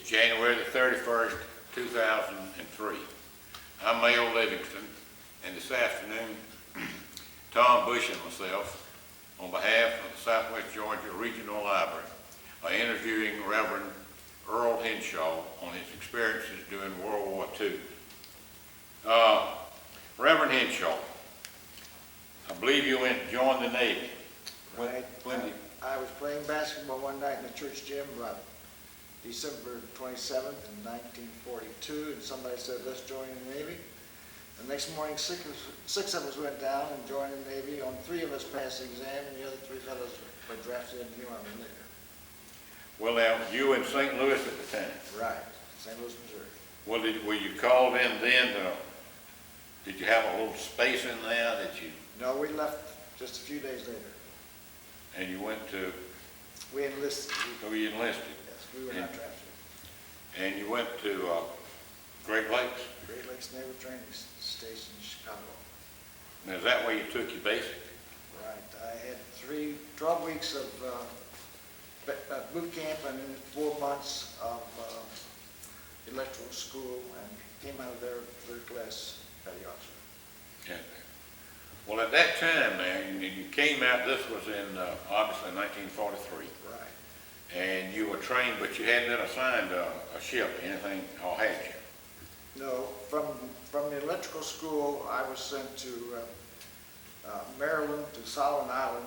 January the 31st, 2003. I'm Mayo Livingston, and this afternoon, Tom Bush and myself, on behalf of the Southwest Georgia Regional Library, are interviewing Reverend Earl Henshaw on his experiences during World War II. Reverend Henshaw, I believe you went to join the Navy. Right. I was playing basketball one night in the church gym about December 27th in 1942, and somebody said, let's join the Navy. The next morning, six of us went down and joined the Navy. On 3 of us passed the exam, and the other 3 fellows were drafted into the Army later. Well, now, you were in St. Louis at the time. Right, St. Louis, Missouri. Well, were you called in then? Did you have a little space in there that you... No, we left just a few days later. And you went to... We enlisted. So you enlisted? Yes, we were not drafted. And you went to Great Lakes? Great Lakes Naval Training Station in Chicago. Now, is that where you took your basic? Right. I had 12 weeks of boot camp and then 4 months of electrical school, and came out of there 3rd class petty officer. Yeah. Well, at that time, man, you came out, this was in, obviously, 1943. Right. And you were trained, but you hadn't been assigned a ship, anything, or had you? No, from the electrical school, I was sent to Maryland, to Solomon Island,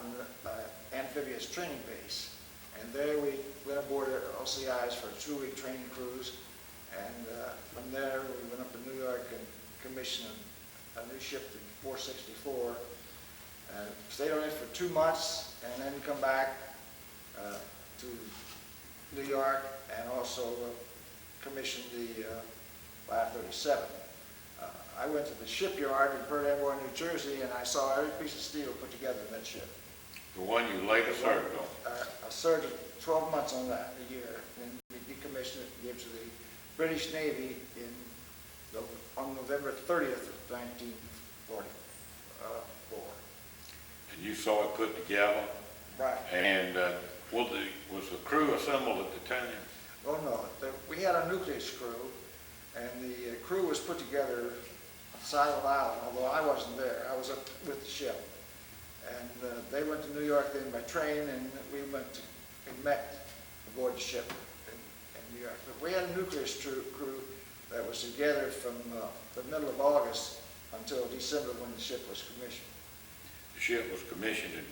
amphibious training base. And there we went aboard LCIs for a 2-week training cruise. And from there, we went up to New York and commissioned a new ship, the 464. Stayed on it for 2 months, and then come back to New York, and also commissioned the 537. I went to the shipyard in Pearl Harbor, New Jersey, and I saw every piece of steel put together in that ship. The one you later served on? I served 12 months on that, a year, and we decommissioned it and gave it to the British Navy on November 30th of 1944. And you saw it put together? Right. And was the crew assembled at the time? Oh no, we had a nucleus crew, and the crew was put together on Silent Island, although I wasn't there. I was up with the ship. And they went to New York then by train, and we met aboard the ship in New York. But we had a nucleus crew that was together from the middle of August until December, when the ship was commissioned. The ship was commissioned in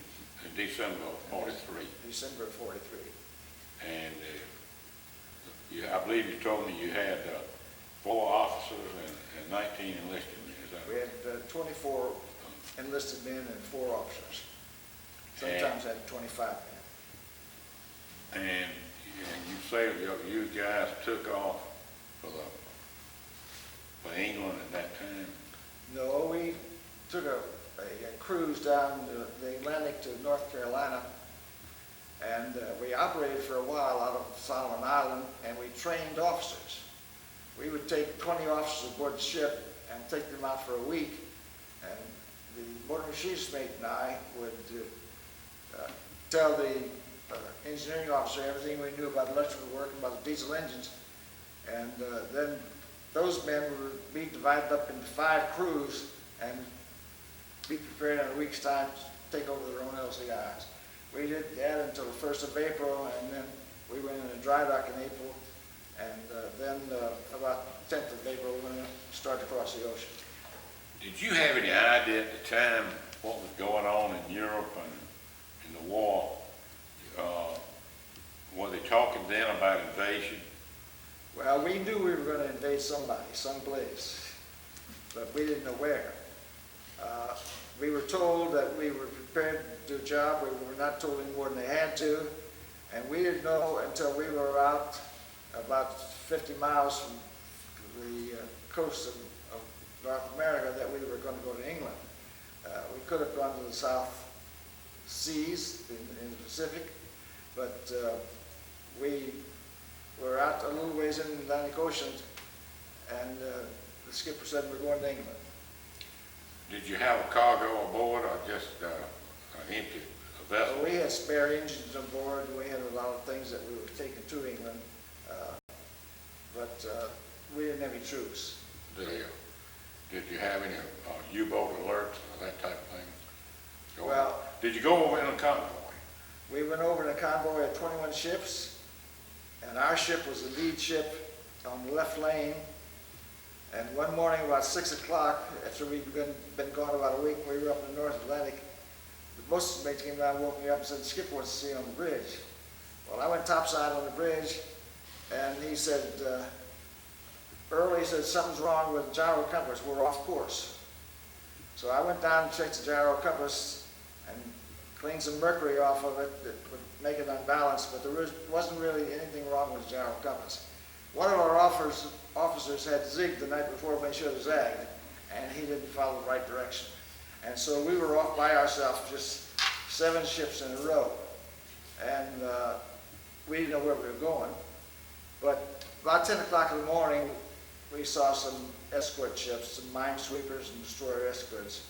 December of 43. December of 43. And I believe you told me you had 4 officers and 19 enlisted men. Is that right? We had 24 enlisted men and 4 officers. Sometimes had 25 men. And you say you guys took off for England at that time? No, we took a cruise down the Atlantic to North Carolina, and we operated for a while out of Solomon Island, and we trained officers. We would take 20 officers aboard the ship and take them out for a week, and the motor machinist mate and I would tell the engineering officer everything we knew about electrical work and about the diesel engines, and then those men would be divided up into 5 crews and be prepared in a week's time to take over their own LCIs. We did that until the 1st of April, and then we went in a dry dock in April, and then about the 10th of April we went to start to cross the ocean. Did you have any idea at the time what was going on in Europe and in the war? Were they talking then about invasion? Well, we knew we were going to invade somebody, someplace, but we didn't know where. We were told that we were prepared to do a job. We were not told any more than they had to, and we didn't know until we were out about 50 miles from the coast of North America that we were going to go to England. We could have gone to the South Seas in the Pacific, but we were out a little ways in the Atlantic Ocean, and the skipper said we're going to England. Did you have a cargo aboard, or just an empty vessel? We had spare engines on board. We had a lot of things that we were taking to England. but we didn't have any troops. Did you have any U-boat alerts or that type of thing? Well, did you go over in a convoy? We went over in a convoy of 21 ships, and our ship was the lead ship on the left lane. And one morning about 6 o'clock, after we'd been gone about a week, we were up in the North Atlantic. The boatswain's mate came down, woke me up and said, "The skipper wants to see you on the bridge." Well, I went topside on the bridge, and he said, Earl, he said, "Something's wrong with the gyro compass, we're off course." So I went down and checked the gyro compass and cleaned some mercury off of it that would make it unbalanced, but there wasn't really anything wrong with the gyro compass. One of our officers had zigged the night before when he should have zagged, and he didn't follow the right direction. And so we were off by ourselves, just 7 ships in a row. And we didn't know where we were going. But about 10 o'clock in the morning, we saw some escort ships, some minesweepers and destroyer escorts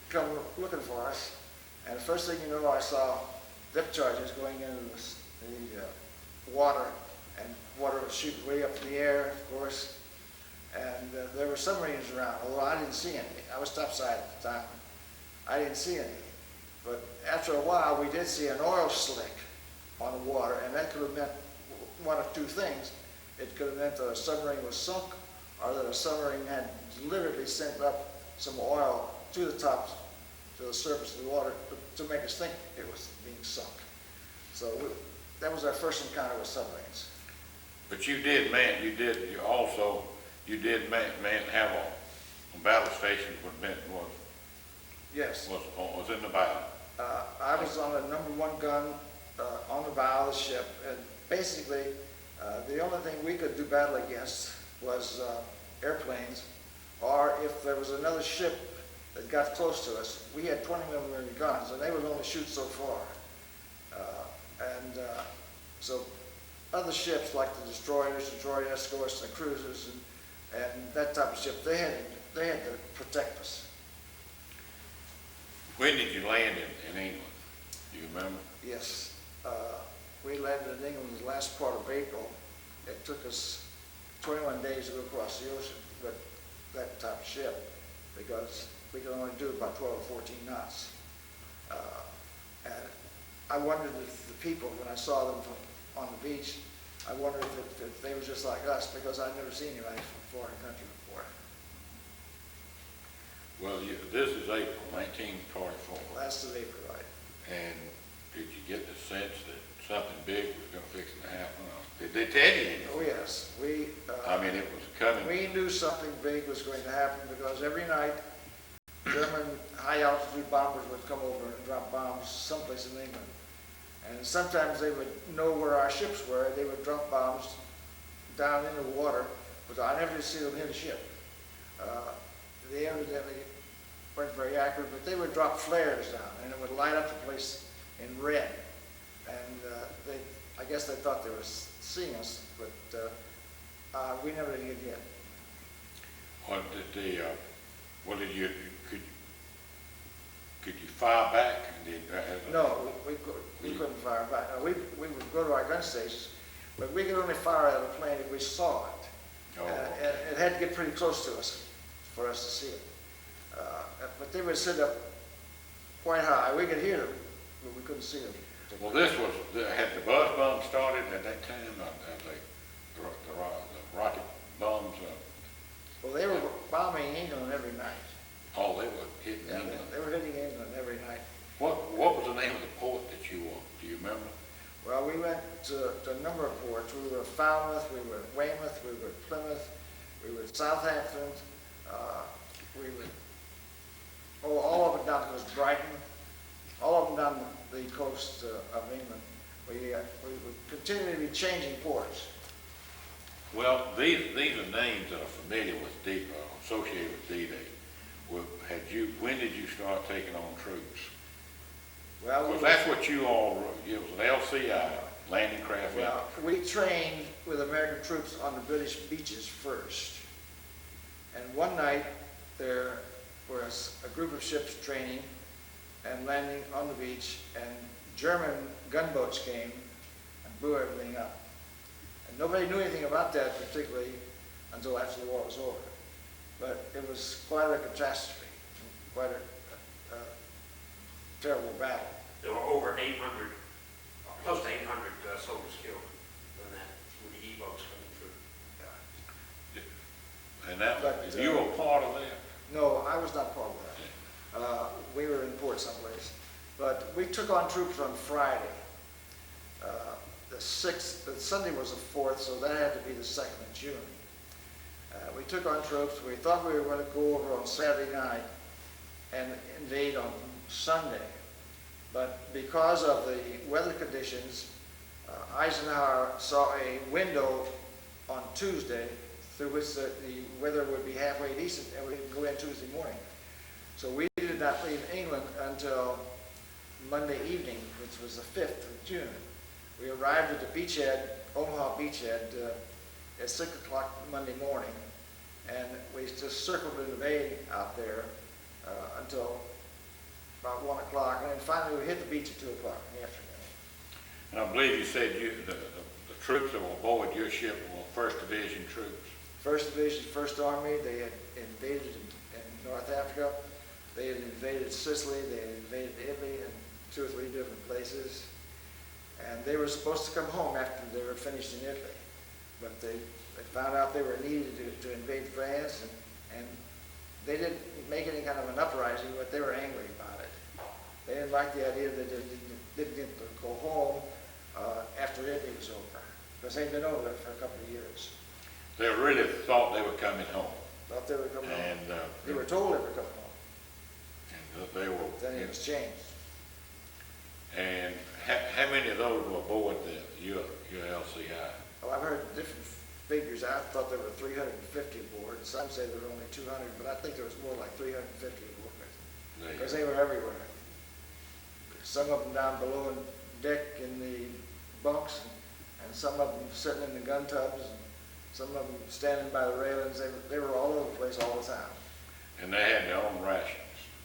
come looking for us. And the first thing you know, I saw depth charges going into the water, and water was shooting way up in the air, of course. And there were submarines around, although I didn't see any. I was topside at the time. I didn't see any. But after a while, we did see an oil slick on the water, and that could have meant one of two things. It could have meant that a submarine was sunk, or that a submarine had deliberately sent up some oil to the top, to the surface of the water, to make us think it was being sunk. So that was our first encounter with submarines. But you did also have a battle station Yes. was in the bow. I was on the #1 gun on the bow of the ship, and basically the only thing we could do battle against was airplanes, or if there was another ship that got close to us. We had 20mm guns, and they would only shoot so far. So other ships like the destroyers, destroyer escorts, the cruisers, and that type of ship, they had to protect us. When did you land in England? Do you remember? Yes. We landed in England the last part of April. It took us 21 days to go across the ocean with that type of ship, because we could only do about 12 or 14 knots. And I wondered if the people, when I saw them on the beach, I wondered if they were just like us, because I'd never seen anybody from a foreign country before. Well, this is April 1944. Last of April, right. And did you get the sense that something big was going to fix to happen? Did they tell you anything? Oh, yes. I mean, it was coming. We knew something big was going to happen, because every night German high-altitude bombers would come over and drop bombs someplace in England. And sometimes they would know where our ships were. They would drop bombs down into the water, but I never did see them hit a ship. They evidently weren't very accurate, but they would drop flares down, and it would light up the place in red. And I guess they thought they were seeing us, but we never did get hit. Could you fire back? No, we couldn't fire back. We would go to our gun stations, but we could only fire at a plane if we saw it. Oh, And it had to get pretty close to us for us to see it. But they would sit up quite high. We could hear them, but we couldn't see them. Well, had the buzz bombs started at that time? The rocket bombs? Well, they were bombing England every night. Oh, they were hitting England? They were hitting England every night. What was the name of the port that you were? Do you remember? Well, we went to a number of ports. We were at Falmouth, we were at Weymouth, we were at Plymouth, we were at Southampton, all of it down to Brighton, all of them down the coast of England. We would continually be changing ports. Well, these are names that are familiar with associated with D-Day. When did you start taking on troops? Well, because that's what you all wrote. It was an LCI, Landing Craft Infantry. Well, we trained with American troops on the British beaches first. And one night, there was a group of ships training and landing on the beach, and German gunboats came and blew everything up. And nobody knew anything about that particularly until after the war was over. But it was quite a catastrophe, quite a terrible battle. There were over 800, close to 800 soldiers killed when the E-boats coming through. And that, But, you were part of that? No, I was not part of that. We were in port someplace. But we took on troops on Friday. The 6th, the Sunday was the 4th, so that had to be the 2nd of June. We took on troops. We thought we were going to go over on Saturday night and invade on Sunday. But because of the weather conditions, Eisenhower saw a window on Tuesday through which the weather would be halfway decent and we could go in Tuesday morning. So we did not leave England until Monday evening, which was the 5th of June. We arrived at the beachhead, Omaha Beachhead, at 6 o'clock Monday morning, and we just circled in the bay out there until about 1 o'clock, and then finally we hit the beach at 2 o'clock in the afternoon. And I believe you said the troops that were aboard your ship were 1st Division troops. 1st Division, 1st Army, they had invaded in North Africa. They had invaded Sicily, they had invaded Italy and 2 or 3 different places. And they were supposed to come home after they were finished in Italy. But they found out they were needed to invade France, and they didn't make any kind of an uprising, but they were angry about it. They didn't like the idea that they didn't get to go home after Italy was over, because they'd been over there for a couple of years. They really thought they were coming home. Thought they were coming home. And They were told they were coming home. and they were. Then it was changed. And how many of those were aboard your LCI? Well, I've heard different figures. I thought there were 350 aboard. Some say there were only 200, but I think there was more like 350 aboard, because they were everywhere. Some of them down below in deck in the bunks, and some of them sitting in the gun tubs, and some of them standing by the railings. They were all over the place all the time. And they had their own rations.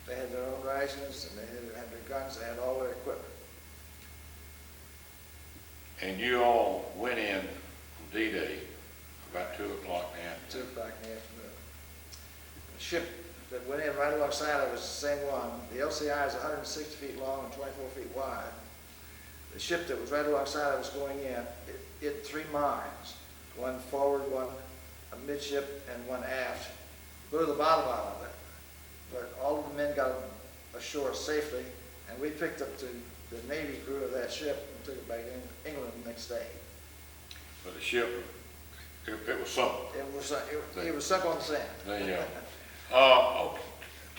They had their own rations, and they had their guns. They had all their equipment. And you all went in on D-Day about 2 o'clock in the afternoon. 2 o'clock in the afternoon. The ship that went in right alongside of us was the same one. The LCI is 160 feet long and 24 feet wide. The ship that was right alongside of us going in, it hit 3 mines, one forward, one midship, and one aft. Blew the bottom out of it. But all of the men got ashore safely, and we picked up the Navy crew of that ship and took it back in England the next day. But the ship, it was sunk. It was sunk on the sand. There you go.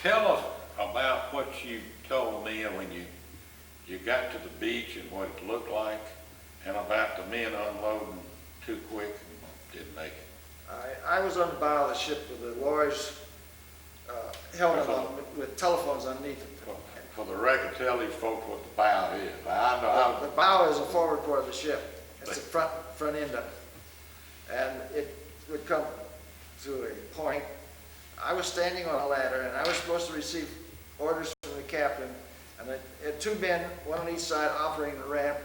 Tell us about what you told me when you got to the beach and what it looked like, and about the men unloading too quick and didn't make it. I was on the bow of the ship with the Lorries helmet on with telephones underneath it. For the record, tell these folks what the bow is. I know. The bow is the forward part of the ship. It's the front end of it. And it would come to a point. I was standing on a ladder, and I was supposed to receive orders from the captain. And I had 2 men, one on each side, operating the ramp.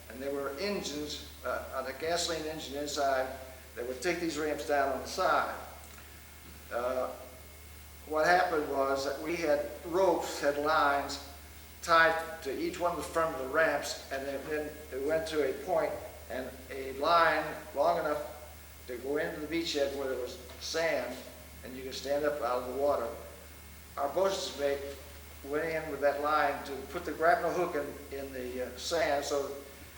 And there were engines, a gasoline engine inside, that would take these ramps down on the side. What happened was that we had ropes, had lines tied to each one of the front of the ramps, and then it went to a point, and a line long enough to go into the beachhead where there was sand, and you could stand up out of the water. Our boatswain's mate went in with that line to put the grappling hook in the sand so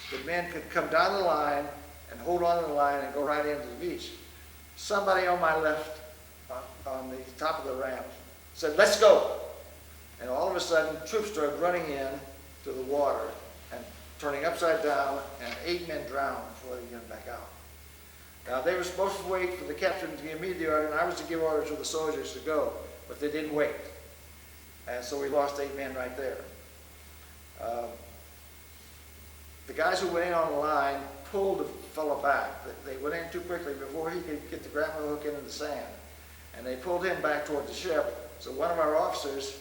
the men could come down the line and hold on to the line and go right into the beach. Somebody on my left, on the top of the ramp, said, "Let's go." And all of a sudden, troops started running in to the water and turning upside down, and 8 men drowned before they got back out. Now, they were supposed to wait for the captain to give me the order, and I was to give orders to the soldiers to go, but they didn't wait. And so we lost 8 men right there. The guys who went in on the line pulled the fellow back. They went in too quickly before he could get the grappling hook into the sand. And they pulled him back toward the ship. So one of our officers,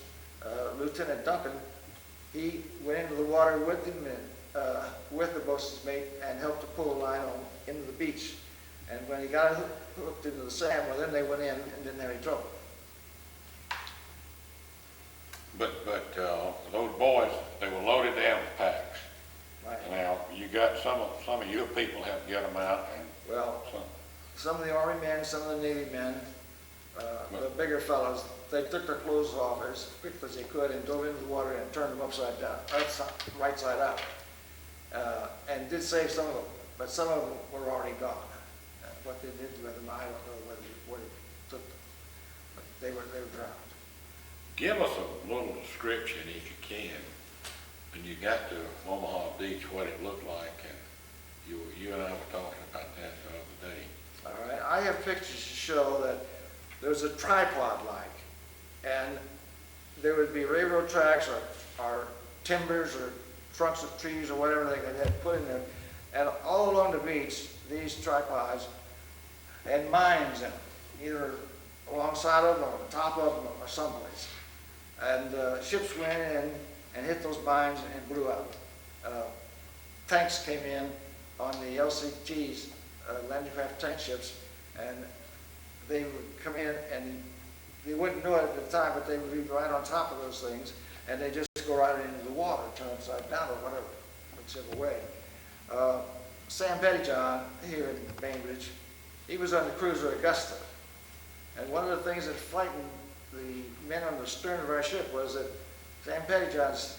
Lieutenant Duncan, he went into the water with him, with the boatswain's mate and helped to pull the line on into the beach. And when he got it hooked into the sand, well, then they went in and didn't have any trouble. But those boys, they were loaded down with packs. Right. Now, you got some of your people have to get them out, and Well, some, some of the Army men, some of the Navy men, the bigger fellows, they took their clothes off as quick as they could and dove into the water and turned them upside down, right side out. And did save some of them, but some of them were already gone. What they did with them, I don't know what it took them, but they were drowned. give us a little description, if you can, when you got to Omaha Beach, what it looked like, and you and I were talking about that the other day. All right, I have pictures to show that there's a tripod-like, and there would be railroad tracks or timbers or trunks of trees or whatever they had put in there, and all along the beach, these tripods had mines in them, either alongside of them or on top of them or someplace. And ships went in and hit those mines and blew out. Tanks came in on the LCTs, Landing Craft tank ships, and they would come in and they wouldn't know it at the time, but they would be right on top of those things, and they just go right into the water, turn upside down or whatever, whichever way. Sam Pettyjohn here in Bainbridge, he was on the cruiser Augusta, and one of the things that frightened the men on the stern of our ship was that Sam Pettyjohn's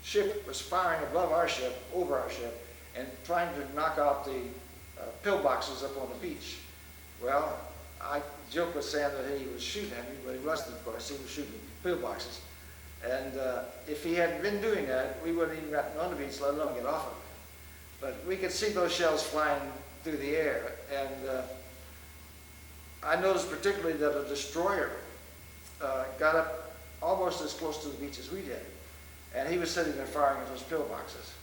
ship was firing above our ship, over our ship, and trying to knock out the pillboxes up on the beach. Well, I joked with Sam that he was shooting at me, but he wasn't, of course. He was shooting pillboxes. And if he hadn't been doing that, we wouldn't even gotten on the beach, let alone get off of it. But we could see those shells flying through the air. And I noticed particularly that a destroyer got up almost as close to the beach as we did. And he was sitting there firing at those pillboxes.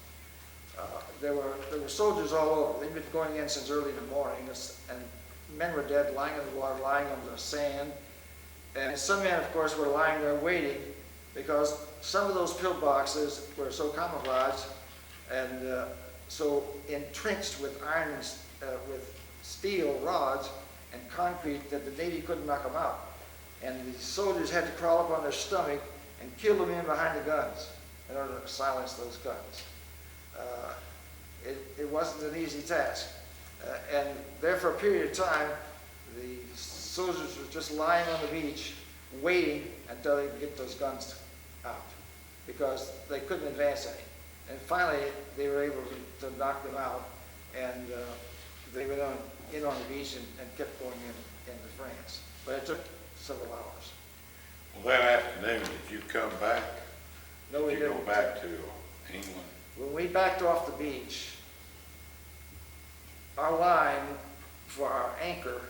There were soldiers all over. They'd been going in since early in the morning, and men were dead, lying in the water, lying on the sand. And some men, of course, were lying there waiting, because some of those pillboxes were so camouflaged and so entrenched with iron and with steel rods and concrete that the Navy couldn't knock them out. And the soldiers had to crawl up on their stomach and kill them in behind the guns in order to silence those guns. It wasn't an easy task. And there for a period of time, the soldiers were just lying on the beach, waiting until they could get those guns out, because they couldn't advance any. And finally, they were able to knock them out, and they went in on the beach and kept going into France. But it took several hours. Well, that afternoon, did you come back? No, we did you didn't. go back to England? When we backed off the beach, our line for our anchor,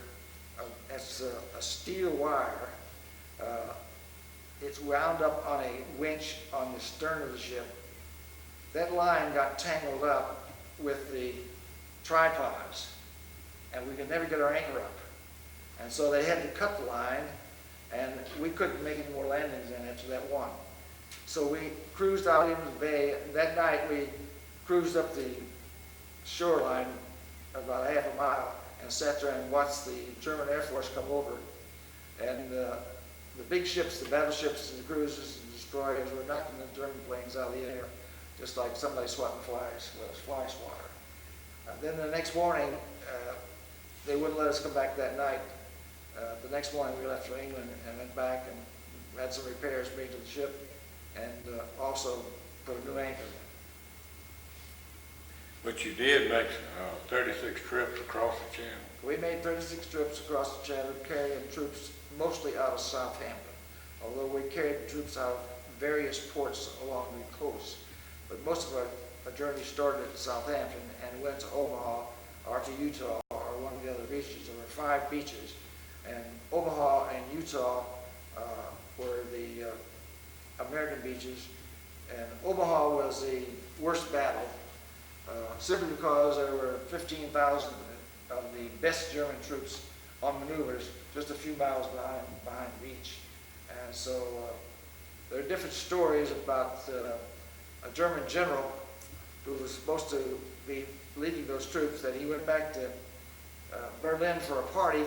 it's a steel wire. It's wound up on a winch on the stern of the ship. That line got tangled up with the tripods, and we could never get our anchor up. And so they had to cut the line, and we couldn't make any more landings in after that one. So we cruised out into the bay. That night we cruised up the shoreline about half a mile and sat there and watched the German Air Force come over. And the big ships, the battleships and the cruisers and destroyers were knocking the German planes out of the air, just like somebody swatting flies with a fly swatter. Then the next morning, they wouldn't let us come back that night. The next morning we left for England and went back and had some repairs made to the ship, and also put a new anchor in. But you did make 36 trips across the channel. We made 36 trips across the channel carrying troops mostly out of Southampton, although we carried troops out of various ports along the coast. But most of our journey started at Southampton and went to Omaha or to Utah or one of the other beaches. There were 5 beaches, and Omaha and Utah were the American beaches, and Omaha was the worst battle, simply because there were 15,000 of the best German troops on maneuvers just a few miles behind the beach. And so there are different stories about a German general who was supposed to be leading those troops, that he went back to Berlin for a party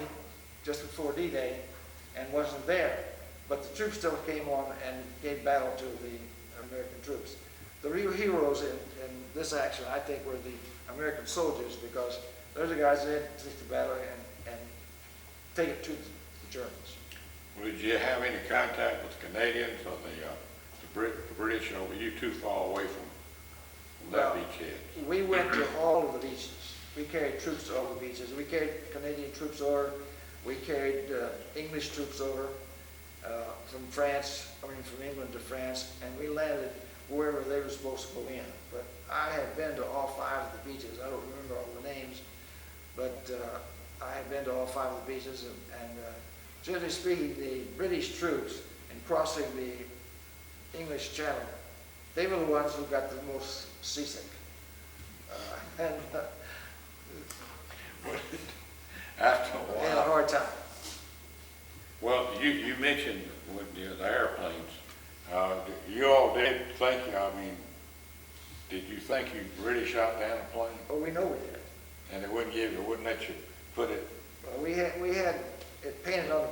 just before D-Day and wasn't there. But the troops still came on and gave battle to the American troops. The real heroes in this action, I think, were the American soldiers, because they're the guys that had to take the battle and take it to the Germans. Well, did you have any contact with the Canadians or the British, or were you too far away from that beachhead? We went to all of the beaches. We carried troops to all the beaches. We carried Canadian troops over. We carried English troops over from England to France, and we landed wherever they were supposed to go in. But I have been to all 5 of the beaches. I don't remember all the names, but I have been to all 5 of the beaches, and generally speaking, the British troops in crossing the English Channel, they were the ones who got the most seasick. After a while. They had a hard time. Well, you mentioned with the airplanes. You all did think, did you think you really shot down a plane? Oh, we know we did. And they wouldn't let you put it? Well, we had it painted on the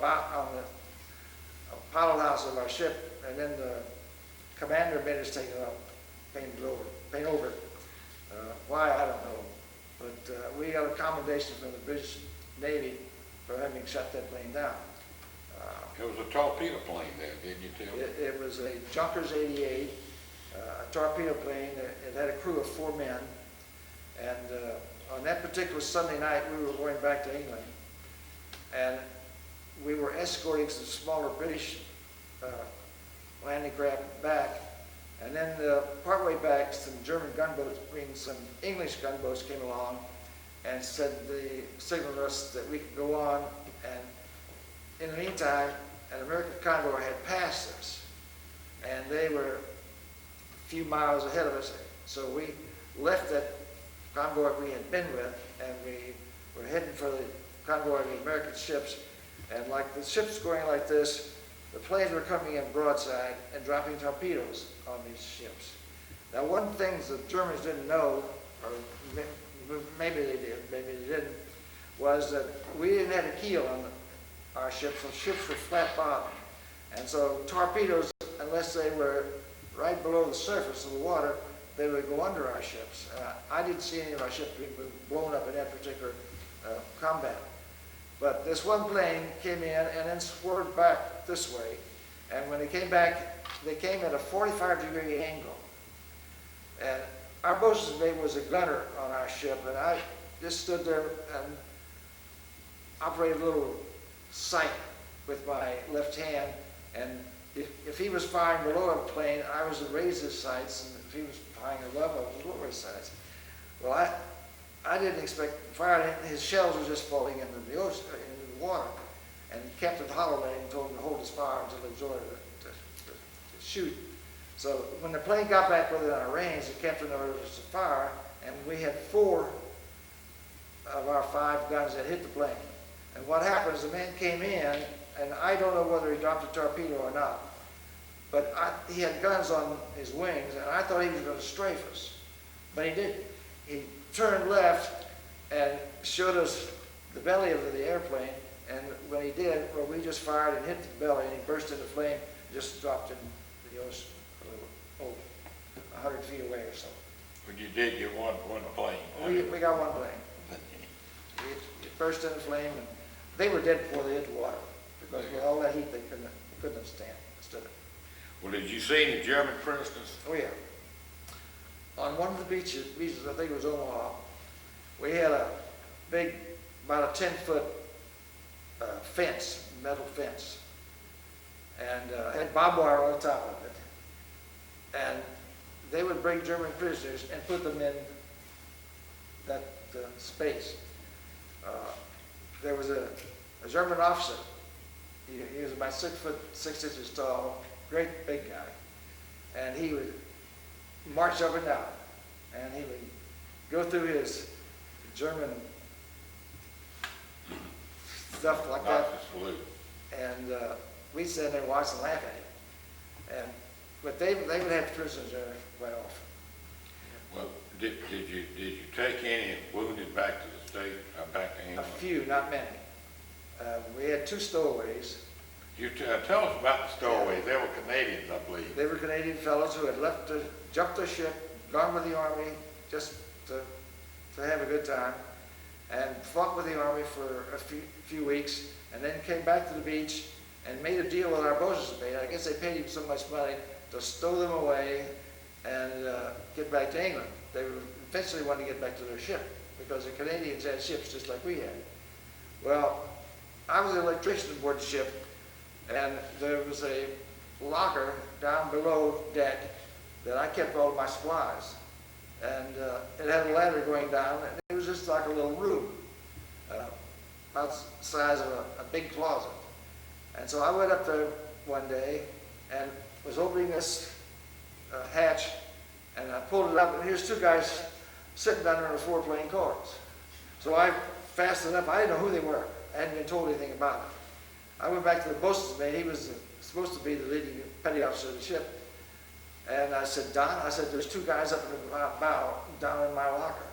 pilot house of our ship, and then the commander made us take it up, paint over it. Why, I don't know. But we got a commendation from the British Navy for having shut that plane down. It was a torpedo plane there, didn't you tell me? It was a Junkers 88, a torpedo plane. It had a crew of 4 men. And on that particular Sunday night, we were going back to England. And we were escorting some smaller British landing craft back. And then partway back, some German gunboats, some English gunboats came along and they signaled us that we could go on. And in the meantime, an American convoy had passed us, and they were a few miles ahead of us. So we left that convoy we had been with, and we were heading for the convoy of the American ships. And like the ships going like this, the planes were coming in broadside and dropping torpedoes on these ships. Now, one thing the Germans didn't know, or maybe they did, maybe they didn't, was that we didn't have a keel on our ships, so ships were flat bottom. And so torpedoes, unless they were right below the surface of the water, they would go under our ships. I didn't see any of our ships being blown up in that particular combat. But this one plane came in and then swerved back this way. And when they came back, they came at a 45-degree angle. And our boatswain's mate was a gunner on our ship, and I just stood there and operated a little sight with my left hand. And if he was firing below a plane, I was to raise his sights, and if he was firing above, I was to lower his sights. Well, I didn't expect fire. His shells were just falling into the ocean, into the water. And Captain Holloway told him to hold his fire until he was ordered to shoot. So when the plane got back within our range, the captain ordered us to fire, and we had 4 of our 5 guns that hit the plane. And what happened is the man came in, and I don't know whether he dropped a torpedo or not, but he had guns on his wings, and I thought he was going to strafe us. But he didn't. He turned left and showed us the belly of the airplane, and when he did, well, we just fired and hit the belly, and he burst into flame, just dropped in the ocean a little, 100 feet away or so. When you did get one plane. We got one plane. It burst into flame, and they were dead before they hit the water, because with all that heat, they couldn't have stood it. Well, did you see any German prisoners? Oh, yeah. On one of the beaches, I think it was Omaha, we had a big, about a 10-foot fence, metal fence, and had barbed wire on the top of it. And they would bring German prisoners and put them in that space. There was a German officer. He was about 6 foot 6 inches tall, great big guy, and he would march up and down, and he would go through his German stuff like that, and we'd stand there and watch and laugh at him. But they would have prisoners there quite often. Well, Did you take any wounded back to the state, back to A England? few, not many. We had 2 stowaways. Tell us about the stowaways. They were Canadians, I believe. They were Canadian fellows who had jumped the ship, gone with the Army just to have a good time, and fought with the Army for a few weeks, and then came back to the beach and made a deal with our boatswain's mate. I guess they paid him so much money to stow them away and get back to England. They eventually wanted to get back to their ship because the Canadians had ships just like we had. Well, I was an electrician aboard the ship, and there was a locker down below deck that I kept all of my supplies. And it had a ladder going down, and it was just like a little room, about the size of a big closet. And so I went up there one day and was opening this hatch, and I pulled it up, and here's 2 guys sitting down there on the floor playing cards. So I fastened it up. I didn't know who they were. I hadn't been told anything about it. I went back to the boatswain's mate. He was supposed to be the leading petty officer of the ship. And I said, Don, I said, there's 2 guys up in the bow down in my locker.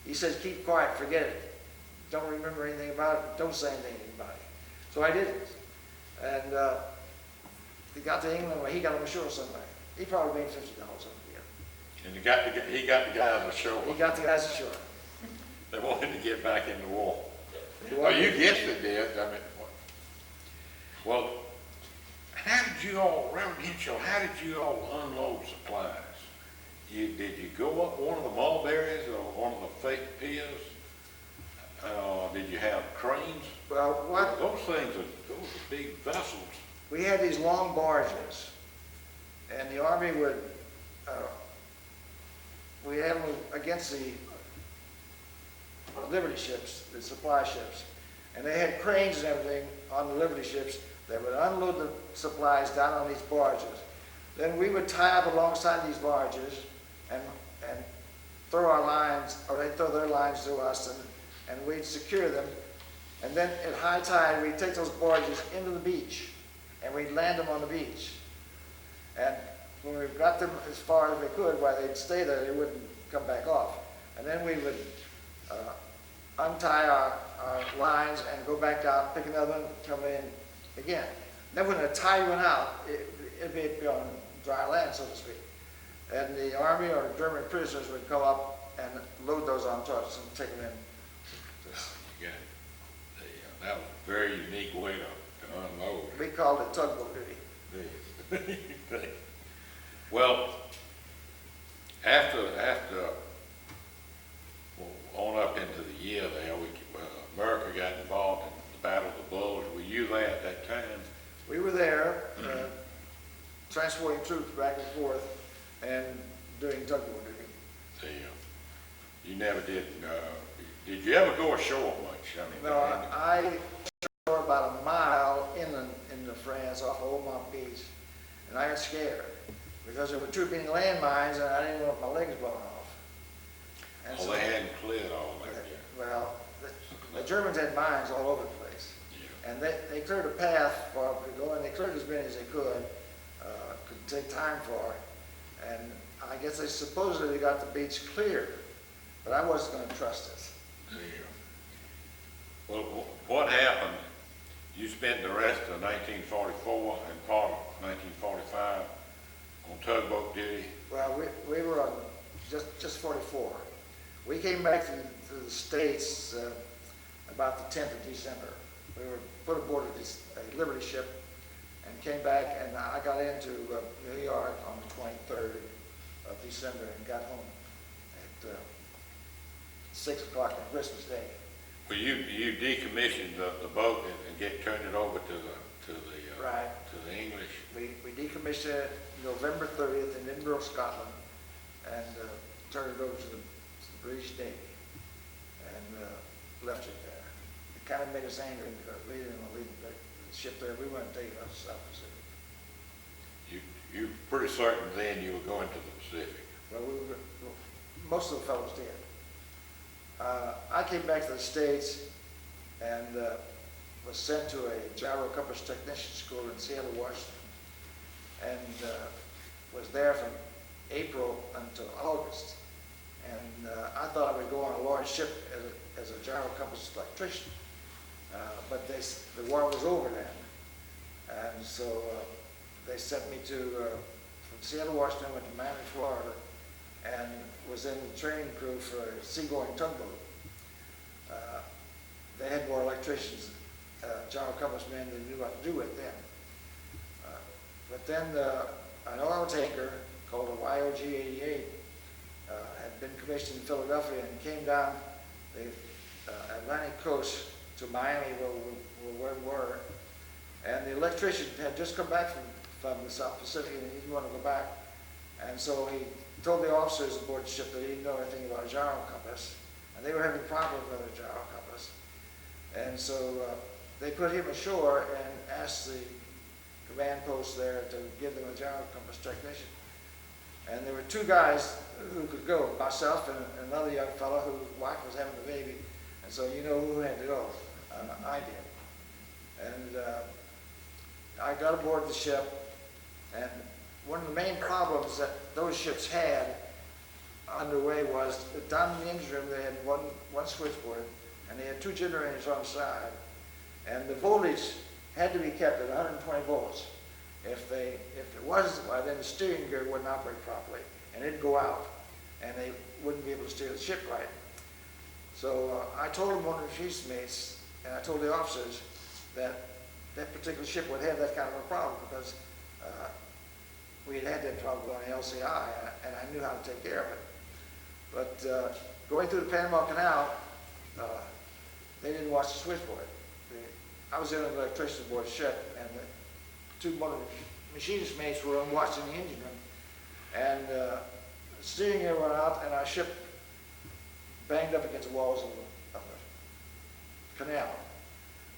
He said, keep quiet, forget it. Don't remember anything about it. Don't say anything to anybody. So I didn't. And he got to England, he got on ashore somewhere. He probably made $50 over the year. And he got the guys ashore. He got the guys ashore. They wanted to get back in the war. He Well, wanted- you guessed it did. I mean, well, how did you all, Reverend Henshaw, how did you all unload supplies? Did you go up one of the mulberries or one of the fake piers? Did you have cranes? Well, what? Those are big vessels. We had these long barges, and the Army would, we had them against the Liberty ships, the supply ships, and they had cranes and everything on the Liberty ships that would unload the supplies down on these barges. Then we would tie up alongside these barges and throw our lines, or they'd throw their lines to us, and we'd secure them. And then at high tide, we'd take those barges into the beach, and we'd land them on the beach. And when we got them as far as we could, while they'd stay there, they wouldn't come back off. And then we would untie our lines and go back out, pick another one, come in again. Then when the tide went out, it'd be on dry land, so to speak. And the Army or German prisoners would come up and load those on trucks and take them in. You got it. That was a very unique way to unload. We called it tugboat duty. Well, after on up into the year there, America got involved in the Battle of the Bulge. Were you there at that time? We were there, transporting troops back and forth and doing tugboat duty. You never did you ever go ashore much? I mean, No, I shore about a mile inland into France off of Omaha Beach, and I got scared because there were trooping landmines and I didn't want my legs blown off. And they hadn't cleared all that yet. Well, the Germans had mines all over the place. Yeah. And they cleared a path for us to go, and they cleared as many as they could take time for. And I guess they supposedly got the beach cleared, but I wasn't going to trust it. Yeah. Well, what happened? You spent the rest of 1944 and part of 1945 on tugboat duty. Well, we were on just 44. We came back to the States about the 10th of December. We were put aboard a Liberty ship and came back, and I got into New York on the 23rd of December and got home at 6 o'clock on Christmas Day. Well, you decommissioned the boat and turned it over to Right. the English. We decommissioned it November 30th in Edinburgh, Scotland, and turned it over to the British Navy and left it there. It kind of made us angry because we didn't want to leave the ship there. We wanted to take it out to South Pacific. You pretty certain then you were going to the Pacific. Well, most of the fellows did. I came back to the States and was sent to a gyro compass technician school in Seattle, Washington, and was there from April until August. And I thought I would go on a large ship as a gyro compass electrician. But the war was over then. And so they sent me from Seattle, Washington, went to Miami, Florida, and was in the training crew for a seagoing tugboat. They had more electricians, gyro compass men than knew what to do with then. But then an oil tanker called a YOG-88 had been commissioned in Philadelphia and came down the Atlantic coast to Miami where we were. And the electrician had just come back from the South Pacific and he didn't want to go back. And so he told the officers aboard the ship that he didn't know anything about a gyro compass. And they were having problems with a gyro compass. And so they put him ashore and asked the command post there to give them a gyro compass technician. And there were two guys who could go, myself and another young fellow whose wife was having a baby. And so you know who had to go. I did. And I got aboard the ship, and one of the main problems that those ships had underway was that down in the engine room they had one switchboard, and they had two generators on the side, and the voltage had to be kept at 120 volts. If it wasn't, well, then the steering gear wouldn't operate properly, and it'd go out, and they wouldn't be able to steer the ship right. So I told one of the chief's mates, and I told the officers that that particular ship would have that kind of a problem because we had had that problem on the LCI, and I knew how to take care of it. But going through the Panama Canal, they didn't watch the switchboard. I was in an electrician aboard ship, and one of the machinist mates were watching the engine room, and the steering gear went out, and our ship banged up against the walls of the canal.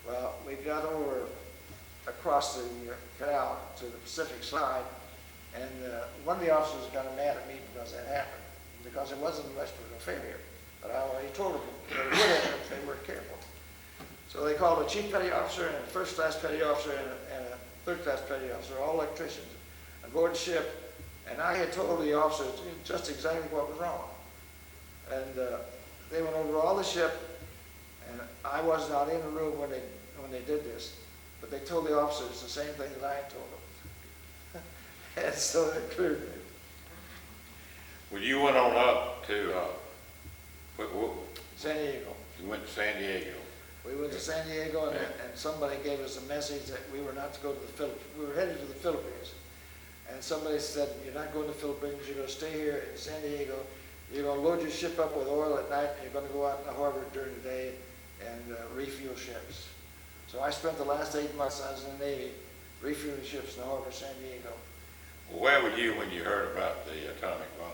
Well, we got across the canal to the Pacific side, and one of the officers got mad at me because that happened, because it wasn't an electrical failure. But I already told them that it would have if they weren't careful. So they called a chief petty officer and a first class petty officer and a third class petty officer, all electricians, aboard the ship. And I had told the officers just exactly what was wrong. And they went over all the ship, and I was not in the room when they did this, but they told the officers the same thing that I had told them. And so they cleared me. Well, you went on up to San Diego. You went to San Diego. We went to San Diego, and somebody gave us a message that we were not to go to the Philippines. We were headed to the Philippines. And somebody said, you're not going to the Philippines, you're going to stay here in San Diego. You're going to load your ship up with oil at night, and you're going to go out in the harbor during the day and refuel ships. So I spent the last 8 months I was in the Navy refueling ships in the harbor of San Diego. Well, where were you when you heard about the atomic bomb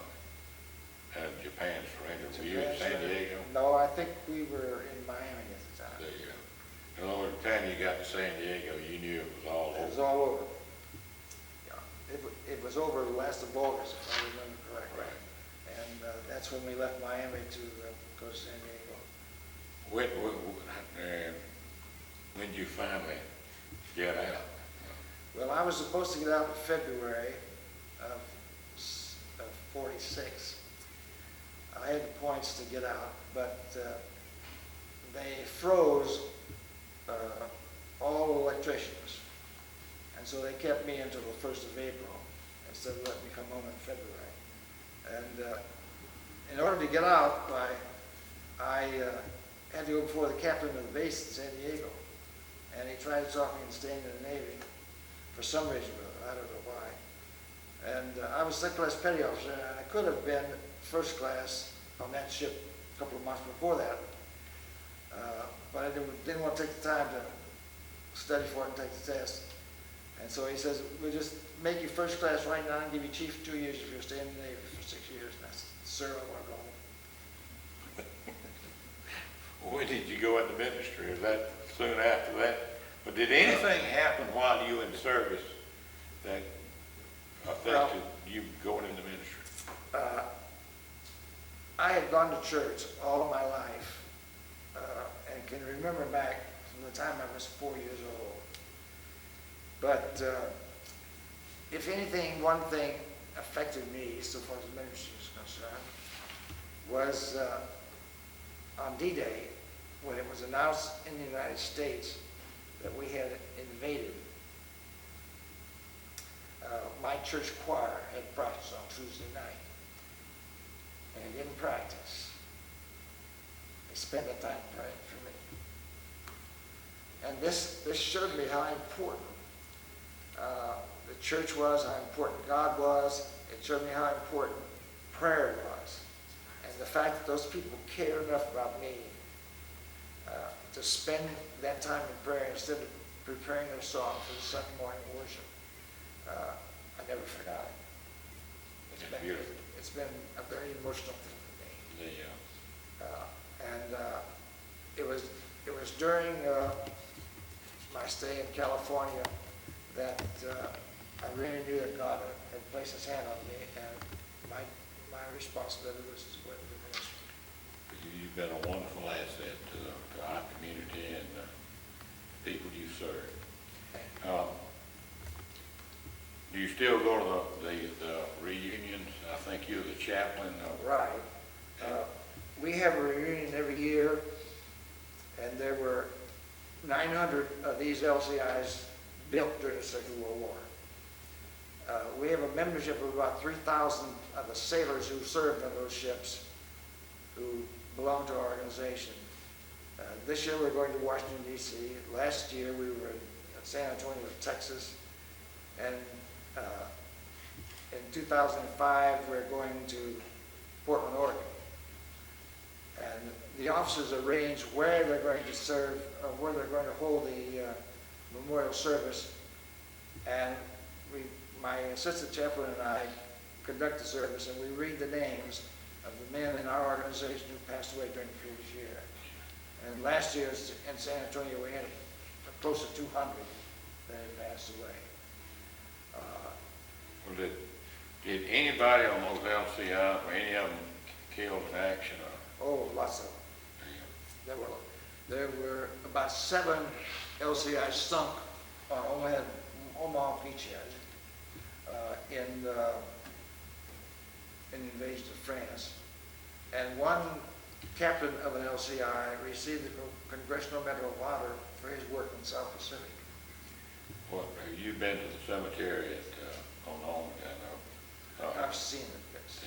and Japan's surrender? Were you in San Diego? No, I think we were in Miami at the time. There you go. And the only time you got to San Diego, you knew it was all over. It was all over. Yeah, it was over the last of August, if I remember correctly. Right. And that's when we left Miami to go to San Diego. When did you finally get out? Well, I was supposed to get out in February of 46. I had the points to get out, but they froze all electricians. And so they kept me until the 1st of April instead of letting me come home in February. And in order to get out, I had to go before the captain of the base in San Diego. And he tried to talk me into staying in the Navy for some reason, but I don't know why. And I was second class petty officer, and I could have been first class on that ship a couple of months before that. But I didn't want to take the time to study for it and take the test. And so he says, we'll just make you first class right now and give you chief 2 years if you're staying in the Navy for 6 years. And I said, sir, I want to go home. When did you go into ministry? Was that soon after that? But did anything happen while you were in service that affected you going into ministry? I had gone to church all of my life and can remember back from the time I was 4 years old. But if anything, one thing affected me so far as ministry is concerned was on D-Day, when it was announced in the United States that we had invaded. My church choir had practice on Tuesday night, and they didn't practice. They spent the time praying for me. And this showed me how important the church was, how important God was. It showed me how important prayer was. And the fact that those people cared enough about me to spend that time in prayer instead of preparing their song for the Sunday morning worship, I never forgot it. It's been a very emotional thing for me. It was during my stay in California that I really knew that God had placed His hand on me, and my responsibility was to go into the ministry. You've been a wonderful asset to our community and the people you serve. Do you still go to the reunions? I think you're the chaplain. Right. We have a reunion every year, and there were 900 of these LCIs built during the Second World War. We have a membership of about 3,000 of the sailors who served on those ships who belong to our organization. This year we're going to Washington, D.C. Last year we were in San Antonio, Texas. And in 2005 we're going to Portland, Oregon. And the officers arrange where they're going to serve, where they're going to hold the memorial service. And my assistant chaplain and I conduct the service, and we read the names of the men in our organization who passed away during the previous year. And last year in San Antonio, we had close to 200 that had passed away. Well, did anybody on those LCI, or any of them killed in action? Oh, lots of them. There were about 7 LCIs sunk on Omaha Beach in the invasion of France. And one captain of an LCI received the Congressional Medal of Honor for his work in South Pacific. What, have you been to the cemetery on Normandy? I've seen it, yes.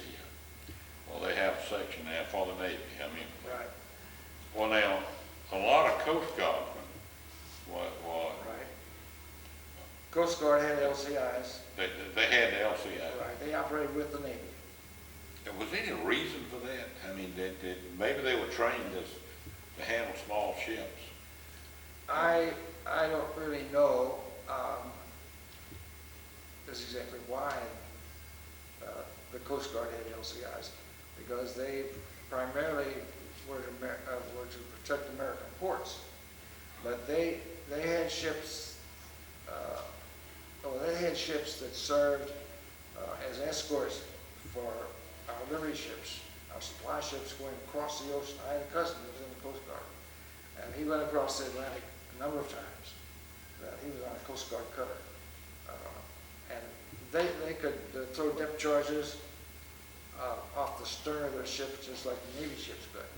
Well, they have a section there for the Navy. I mean, Right. Well, now, a lot of Coast Guardmen, Right. Coast Guard had LCIs. they had the LCI. Right. They operated with the Navy. Was there any reason for that? I mean, maybe they were trained to handle small ships. I don't really know just exactly why the Coast Guard had LCIs, because they primarily were to protect American ports. But they had ships. They had ships that served as escorts for our delivery ships, our supply ships going across the ocean. I had a cousin who was in the Coast Guard, and he went across the Atlantic a number of times. He was on a Coast Guard cutter. And they could throw depth charges off the stern of their ships just like the Navy ships could.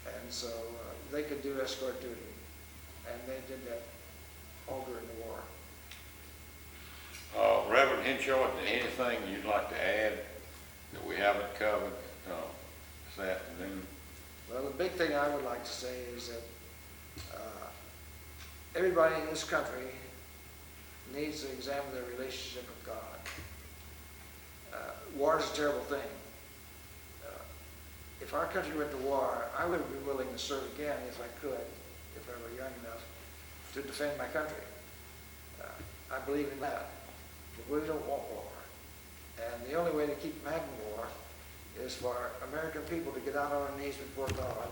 And so they could do escort duty, and they did that all during the war. Reverend Henshaw, anything you'd like to add that we haven't covered this afternoon? Well, the big thing I would like to say is that everybody in this country needs to examine their relationship with God. War is a terrible thing. If our country went to war, I would be willing to serve again if I could, if I were young enough, to defend my country. I believe in that. But we don't want war. And the only way to keep from having war is for American people to get out on their knees before God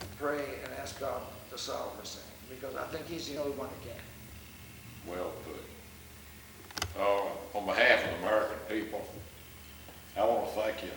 and pray and ask God to solve this thing, because I think He's the only one that can. Well put. On behalf of the American people, I want to thank you